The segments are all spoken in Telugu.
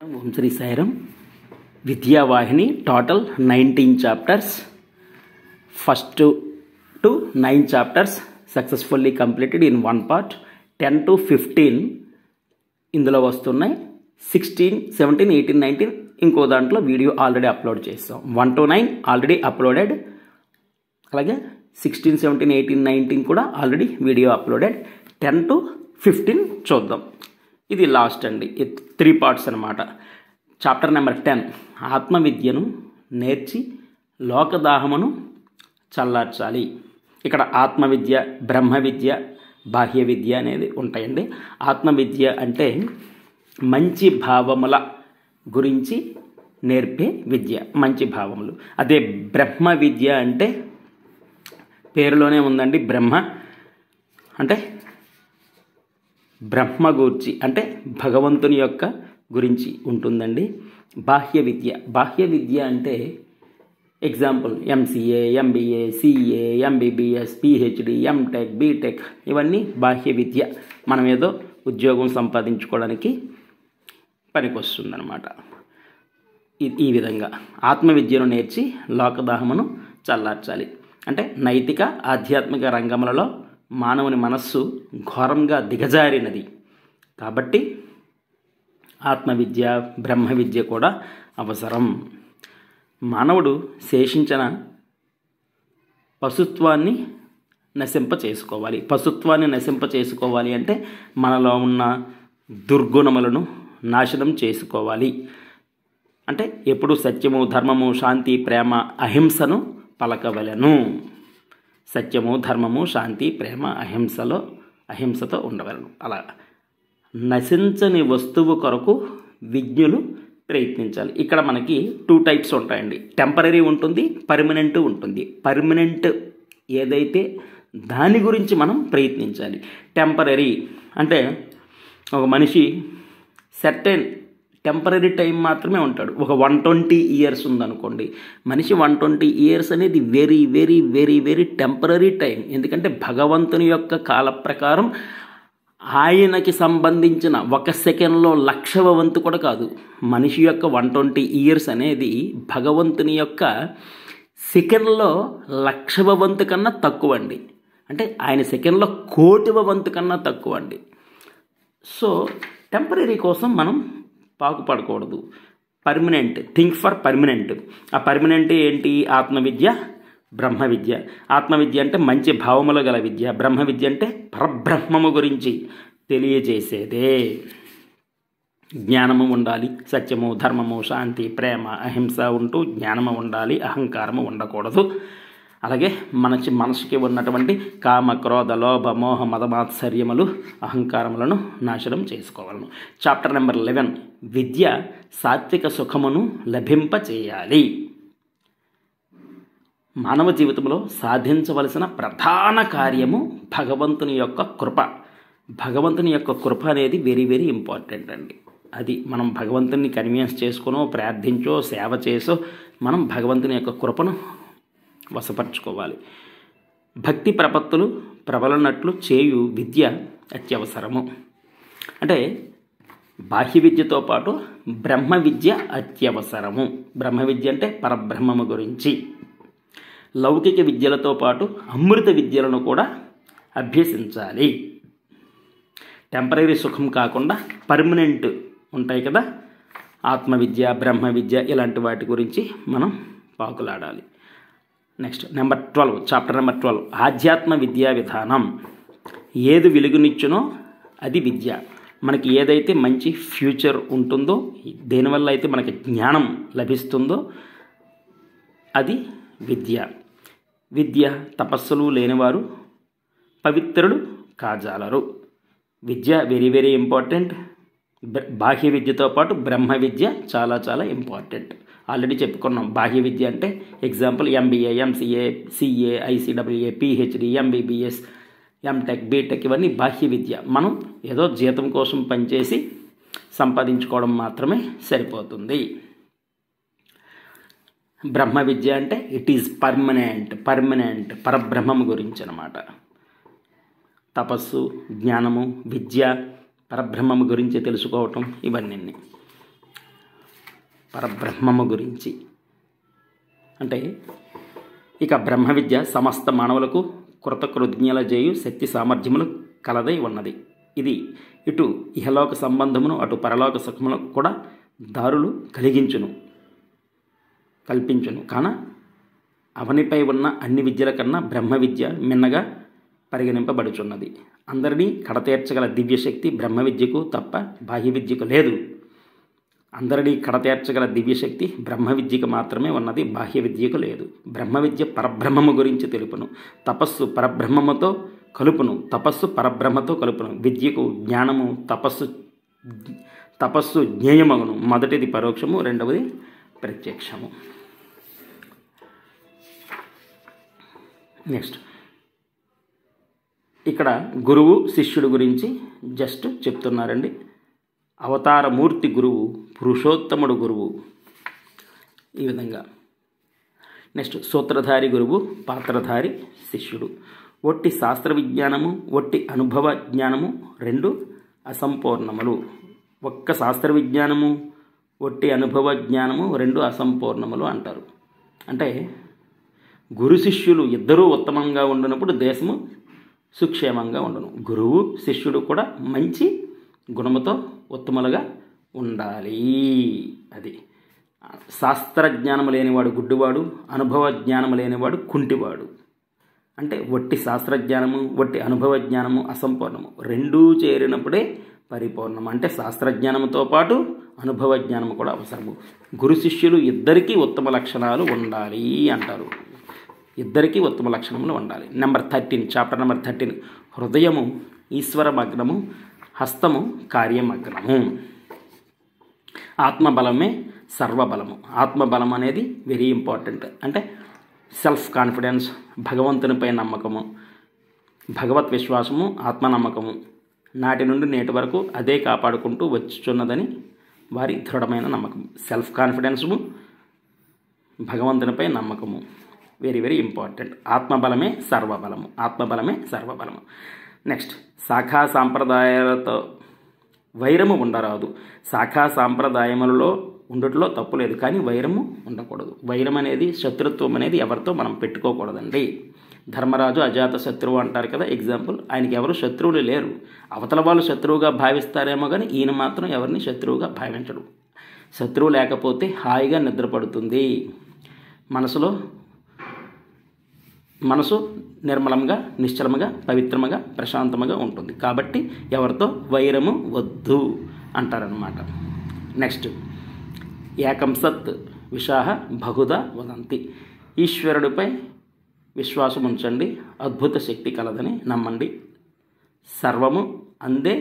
Om Shri Sairam. Vidyavahini total 19 chapters, first to 9 chapters successfully completed in one part. 10 to 15 ఇందులో వస్తున్నాయి. 16, 17, 18, 19 ఇంకో దాంట్లో వీడియో ఆల్రెడీ అప్లోడ్ చేస్తాం. 1 to 9 ఆల్రెడీ అప్లోడెడ్. అలాగే 16, 17, 18, 19 కూడా ఆల్రెడీ వీడియో అప్లోడెడ్. 10 to 15 చూద్దాం. ఇది లాస్ట్ అండి. 3 పార్ట్స్ అనమాట. Chapter number 10 ఆత్మవిద్యను నేర్చి లోకదాహమును చల్లార్చాలి. ఇక్కడ ఆత్మవిద్య, బ్రహ్మ విద్య, బాహ్య విద్య అనేది ఉంటాయండి. ఆత్మవిద్య అంటే మంచి భావముల గురించి నేర్పే విద్య, మంచి భావములు. అదే బ్రహ్మ విద్య అంటే పేరులోనే ఉందండి. బ్రహ్మ అంటే బ్రహ్మ గూర్చి, అంటే భగవంతుని యొక్క గురించి ఉంటుందండి. బాహ్య విద్య, బాహ్య విద్య అంటే example MCA, MBA, CA, MBBS, PhD, MTech, BTech ఇవన్నీ బాహ్య విద్య. మనం ఏదో ఉద్యోగం సంపాదించుకోవడానికి పనికొస్తుందన్నమాట. ఈ విధంగా ఆత్మవిద్యను నేర్చి లోకదాహమును చల్లార్చాలి. అంటే నైతిక ఆధ్యాత్మిక రంగములలో మానవుని మనస్సు ఘోరంగా దిగజారినది కాబట్టి ఆత్మవిద్య, బ్రహ్మ విద్య కూడా అవసరం. మానవుడు శేషించిన పశుత్వాన్ని నశింప చేసుకోవాలి. పశుత్వాన్ని నశింప చేసుకోవాలి అంటే మనలో ఉన్న దుర్గుణములను నాశనం చేసుకోవాలి. అంటే ఎప్పుడు సత్యము, ధర్మము, శాంతి, ప్రేమ, అహింసను పలకవలెను. సత్యము, ధర్మము, శాంతి, ప్రేమ, అహింసతో ఉండవలను. అలా నశించని వస్తువు కొరకు విజ్ఞులు ప్రయత్నించాలి. ఇక్కడ మనకి 2 టైప్స్ ఉంటాయండి. టెంపరరీ ఉంటుంది, పర్మనెంట్ ఉంటుంది. పర్మనెంట్ ఏదైతే దాని గురించి మనం ప్రయత్నించాలి. టెంపరరీ అంటే ఒక మనిషి సర్టెన్ టెంపరరీ టైం మాత్రమే ఉంటాడు. ఒక 120 ఇయర్స్ ఉందనుకోండి, మనిషి 120 ఇయర్స్ అనేది very very very very temporary time. ఎందుకంటే భగవంతుని యొక్క కాల ప్రకారం ఆయనకి సంబంధించిన 1 సెకండ్లో 1,00,000వ వంతు కూడా కాదు. మనిషి యొక్క 120 ఇయర్స్ అనేది భగవంతుని యొక్క సెకండ్లో 1,00,000వ వంతు కన్నా తక్కువ అండి. అంటే ఆయన సెకండ్లో 1,00,00,000వ వంతు కన్నా తక్కువ అండి. సో టెంపరరీ కోసం మనం పాకుపడకూడదు. Permanent, think for permanent. ఆ పర్మనెంట్ ఏంటి? ఆత్మవిద్య, బ్రహ్మ విద్య. ఆత్మవిద్య అంటే మంచి భావములు గల విద్య. బ్రహ్మ విద్య అంటే పరబ్రహ్మము గురించి తెలియజేసేదే. జ్ఞానము ఉండాలి. సత్యము, ధర్మము, శాంతి, ప్రేమ, అహింస ఉంటూ జ్ఞానము ఉండాలి. అహంకారము ఉండకూడదు. అలాగే మనసుకి ఉన్నటువంటి కామ, క్రోధ, లోభ, మోహ, మదమాత్సర్యములు, అహంకారములను నాశనం చేసుకోవాలను. చాప్టర్ నెంబర్ 11 విద్య సాత్విక సుఖమును లభింపచేయాలి. మానవ జీవితంలో సాధించవలసిన ప్రధాన కార్యము భగవంతుని యొక్క కృప. భగవంతుని యొక్క కృప అనేది వెరీ వెరీ ఇంపార్టెంట్ అండి. అది మనం భగవంతుని కన్విన్స్ చేసుకునో, ప్రార్థించో, సేవ చేసో మనం భగవంతుని యొక్క కృపను వశపరచుకోవాలి. భక్తి ప్రపత్తులు ప్రబలనట్లు చేయు విద్య అత్యవసరము. అంటే బాహ్య విద్యతో పాటు బ్రహ్మ విద్య అత్యవసరము. బ్రహ్మ విద్య అంటే పరబ్రహ్మము గురించి. లౌకిక విద్యలతో పాటు అమృత విద్యలను కూడా అభ్యసించాలి. టెంపరరీ సుఖం కాకుండా పర్మనెంట్ ఉంటాయి కదా, ఆత్మవిద్య, బ్రహ్మ విద్య, ఇలాంటి వాటి గురించి మనం పాకులాడాలి. నెక్స్ట్ నెంబర్ 12, చాప్టర్ నెంబర్ 12 ఆధ్యాత్మ విద్యా విధానం. ఏది వెలుగునిచ్చునో అది విద్య. మనకి ఏదైతే మంచి ఫ్యూచర్ ఉంటుందో, దేనివల్ల అయితే మనకి జ్ఞానం లభిస్తుందో అది విద్య. విద్య తపస్సులు లేనివారు పవిత్రులు కాజాలరు. విద్య వెరీ వెరీ ఇంపార్టెంట్. బాహ్య విద్యతో పాటు బ్రహ్మ విద్య చాలా చాలా ఇంపార్టెంట్. ఆల్రెడీ చెప్పుకున్నాం. బాహ్య విద్య అంటే example MBA, MCA, CA, ICWA, PhD, MBBS, MTech, BTech ఇవన్నీ బాహ్య విద్య. మనం ఏదో జీతం కోసం పనిచేసి సంపాదించుకోవడం మాత్రమే సరిపోతుంది. బ్రహ్మ విద్య అంటే ఇట్ ఈజ్ పర్మనెంట్ పరబ్రహ్మము గురించి అన్నమాట. తపస్సు, జ్ఞానము, విద్య, పరబ్రహ్మము గురించి తెలుసుకోవటం ఇవన్నీ. పరబ్రహ్మము గురించి. అంటే ఇక బ్రహ్మ విద్య సమస్త మానవులకు కృతకృజ్ఞల చేయు శక్తి సామర్థ్యములు కలదై ఉన్నది. ఇది ఇటు ఇహలోక సంబంధమును అటు పరలోక సుఖములకు కూడా దారులు కల్పించును. కాన అవనిపై ఉన్న అన్ని విద్యల కన్నా బ్రహ్మ విద్య మిన్నగా పరిగణింపబడుచున్నది. అందరినీ కడతీర్చగల దివ్యశక్తి బ్రహ్మ విద్యకు తప్ప బాహ్య విద్యకు లేదు. అందరినీ కడతీర్చగల దివ్యశక్తి బ్రహ్మ విద్యకు మాత్రమే ఉన్నది, బాహ్య విద్యకు లేదు. బ్రహ్మ విద్య పరబ్రహ్మము గురించి తెలుపును. తపస్సు పరబ్రహ్మముతో కలుపును. విద్యకు జ్ఞానము, తపస్సు జ్ఞేయమగును. మొదటిది పరోక్షము, రెండవది ప్రత్యక్షము. నెక్స్ట్ ఇక్కడ గురువు శిష్యుడు గురించి జస్ట్ చెప్తున్నారండి. అవతారమూర్తి గురువు, పురుషోత్తముడు గురువు, ఈ విధంగా. నెక్స్ట్ సూత్రధారి గురువు, పాత్రధారి శిష్యుడు. ఒట్టి శాస్త్ర విజ్ఞానము, ఒట్టి అనుభవ జ్ఞానము రెండు అసంపూర్ణములు. ఒక్క శాస్త్ర విజ్ఞానము, ఒట్టి అనుభవ జ్ఞానము రెండు అసంపూర్ణములు అంటారు. అంటే గురు శిష్యులు ఇద్దరూ ఉత్తమంగా ఉండినప్పుడు దేశము సుక్షేమంగా ఉండును. గురువు శిష్యుడు కూడా మంచి గుణముతో ఉత్తములుగా ఉండాలి. అది శాస్త్ర జ్ఞానము లేనివాడు గుడ్డివాడు, అనుభవ జ్ఞానము లేనివాడు కుంటివాడు. అంటే ఒట్టి శాస్త్రజ్ఞానము, ఒట్టి అనుభవ జ్ఞానము అసంపూర్ణము, రెండూ చేరినప్పుడే పరిపూర్ణము. అంటే శాస్త్రజ్ఞానంతో పాటు అనుభవ జ్ఞానము కూడా అవసరము. గురు శిష్యులు ఇద్దరికీ ఉత్తమ లక్షణాలు ఉండాలి అంటారు. ఇద్దరికీ ఉత్తమ లక్షణములు ఉండాలి. Number 13, chapter number 13. హృదయము ఈశ్వరమగ్నము, హస్తము కార్యమగ్నము. ఆత్మబలమే సర్వబలము. ఆత్మబలం అనేది వెరీ ఇంపార్టెంట్. అంటే సెల్ఫ్ కాన్ఫిడెన్స్, భగవంతునిపై నమ్మకము, భగవత్ విశ్వాసము, ఆత్మనమ్మకము నాటి నుండి నేటి వరకు అదే కాపాడుకుంటూ వచ్చుచున్నదని వారి దృఢమైన నమ్మకం. సెల్ఫ్ కాన్ఫిడెన్సు, భగవంతునిపై నమ్మకము వెరీ వెరీ ఇంపార్టెంట్. ఆత్మబలమే సర్వబలము. నెక్స్ట్ శాఖా సాంప్రదాయాలతో వైరము ఉండరాదు. శాఖా సాంప్రదాయములలో ఉండటంలో తప్పు లేదు, కానీ వైరము ఉండకూడదు. వైరం అనేది, శత్రుత్వం అనేది ఎవరితో మనం పెట్టుకోకూడదండి. ధర్మరాజు అజాత శత్రువు అంటారు కదా, ఎగ్జాంపుల్. ఆయనకి ఎవరు శత్రువులు లేరు. అవతల వాళ్ళు శత్రువుగా భావిస్తారేమో కానీ ఈయన మాత్రం ఎవరిని శత్రువుగా భావించడు. శత్రువు లేకపోతే హాయిగా నిద్రపడుతుంది. మనసు నిర్మలంగా, నిశ్చలముగా, పవిత్రముగా, ప్రశాంతముగా ఉంటుంది. కాబట్టి ఎవరితో వైరము వద్దు అంటారనమాట. నెక్స్ట్ ఏకం సత్ విశాహ బహుధా వదంతి. ఈశ్వరుడిపై విశ్వాసం ఉంచండి, అద్భుత శక్తి కలదని నమ్మండి. సర్వము అందే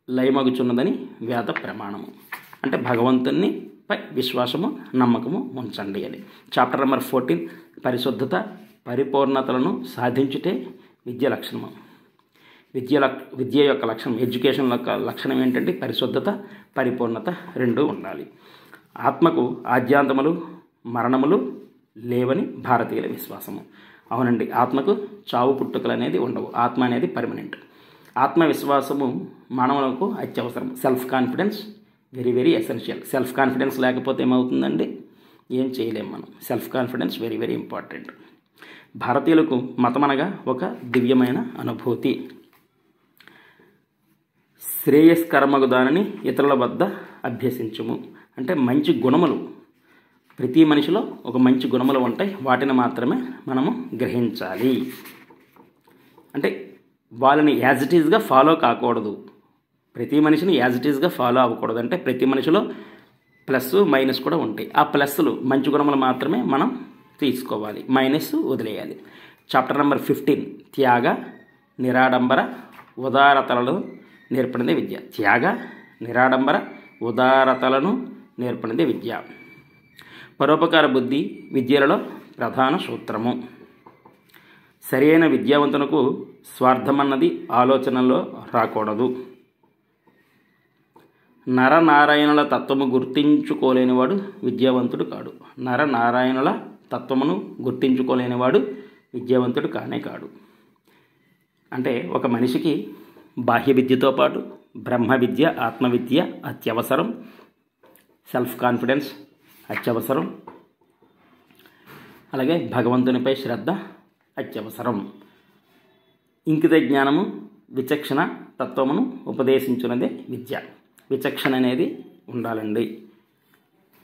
లయమగుచున్నదని వేద ప్రమాణము. అంటే భగవంతుని పై విశ్వాసము, నమ్మకము ఉంచండి అని. Chapter number 14. పరిశుద్ధత, పరిపూర్ణతలను సాధించుటే విద్య లక్షణము. విద్య యొక్క లక్షణం, ఎడ్యుకేషన్ యొక్క లక్షణం ఏంటంటే పరిశుద్ధత, పరిపూర్ణత రెండూ ఉండాలి. ఆత్మకు ఆద్యాంతములు, మరణములు లేవని భారతీయుల విశ్వాసము. అవునండి, ఆత్మకు చావు పుట్టుకలు అనేది ఉండవు. ఆత్మ అనేది పర్మనెంట్. ఆత్మవిశ్వాసము మానవులకు అత్యవసరం. Self confidence very very essential. Self confidence లేకపోతే ఏమవుతుందండి? ఏం చేయలేము మనం. Self confidence very very important. భారతీయులకు మతమనగా ఒక దివ్యమైన అనుభూతి. శ్రేయస్కరమగు దానిని ఇతరుల వద్ద అభ్యసించుము. అంటే మంచి గుణములు, ప్రతి మనిషిలో ఒక మంచి గుణములు ఉంటాయి, వాటిని మాత్రమే మనము గ్రహించాలి. అంటే వాళ్ళని యాజ్ ఇట్ ఈజ్గా ఫాలో కాకూడదు. ప్రతి మనిషిని యాజ్ ఇట్ ఈజ్గా ఫాలో అవ్వకూడదు. అంటే ప్రతి మనిషిలో ప్లస్ మైనస్ కూడా ఉంటాయి. ఆ ప్లస్లు మంచి గుణములు మాత్రమే మనం తీసుకోవాలి, మైనస్ వదిలేయాలి. Chapter number 15. త్యాగ, నిరాడంబర, ఉదారతలను నేర్పడినదే విద్య. త్యాగ, నిరాడంబర, ఉదారతలను నేర్పడినదే విద్య. పరోపకార బుద్ధి విద్యలలో ప్రధాన సూత్రము. సరైన విద్యావంతునకు స్వార్థమన్నది ఆలోచనలో రాకూడదు. నరనారాయణుల తత్వము గుర్తించుకోలేనివాడు విద్యావంతుడు కాడు. నరనారాయణుల తత్వమును గుర్తించుకోలేనివాడు విద్యావంతుడు కానే కాడు. అంటే ఒక మనిషికి బాహ్య విద్యతో పాటు బ్రహ్మ విద్య, ఆత్మవిద్య అత్యవసరం. సెల్ఫ్ కాన్ఫిడెన్స్ అత్యవసరం. అలాగే భగవంతునిపై శ్రద్ధ అత్యవసరం. ఇంకిత జ్ఞానము విచక్షణ తత్వమును ఉపదేశించున్నదే విద్య. విచక్షణ అనేది ఉండాలండి.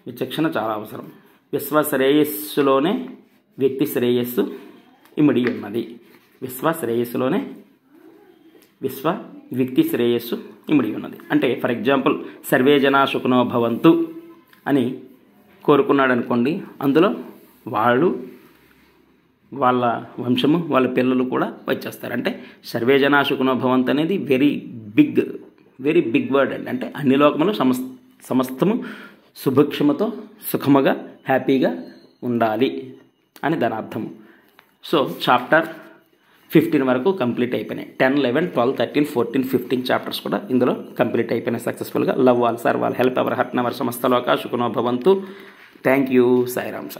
విచక్షణ చాలా అవసరం. విశ్వ శ్రేయస్సులోనే వ్యక్తి శ్రేయస్సు ఇమిడి ఉన్నది. వ్యక్తి శ్రేయస్సు ఇమిడి ఉన్నది. అంటే ఫర్ ఎగ్జాంపుల్ సర్వే జనా సుఖినో భవంతు అని కోరుకున్నాడు అనుకోండి, అందులో వాళ్ళు, వాళ్ళ వంశము, వాళ్ళ పిల్లలు కూడా వచ్చేస్తారు. అంటే సర్వే జనా సుఖినో భవంతు అనేది వెరీ బిగ్ వర్డ్ అండి. అంటే అన్ని లోకములు సమస్తము సుభిక్షముతో సుఖముగా హ్యాపీగా ఉండాలి అని దాని అర్థము. సో చాప్టర్ 15 వరకు కంప్లీట్ అయిపోయినాయి. 10, 11, 12, 13, 14, 15 చాప్టర్స్ కూడా ఇందులో కంప్లీట్ అయిపోయినాయి సక్సెస్ఫుల్గా. Love all, serve all, help ever, hurt never, సమస్త లోకా సుఖినో భవంతు. Thank you. సాయిరామ్.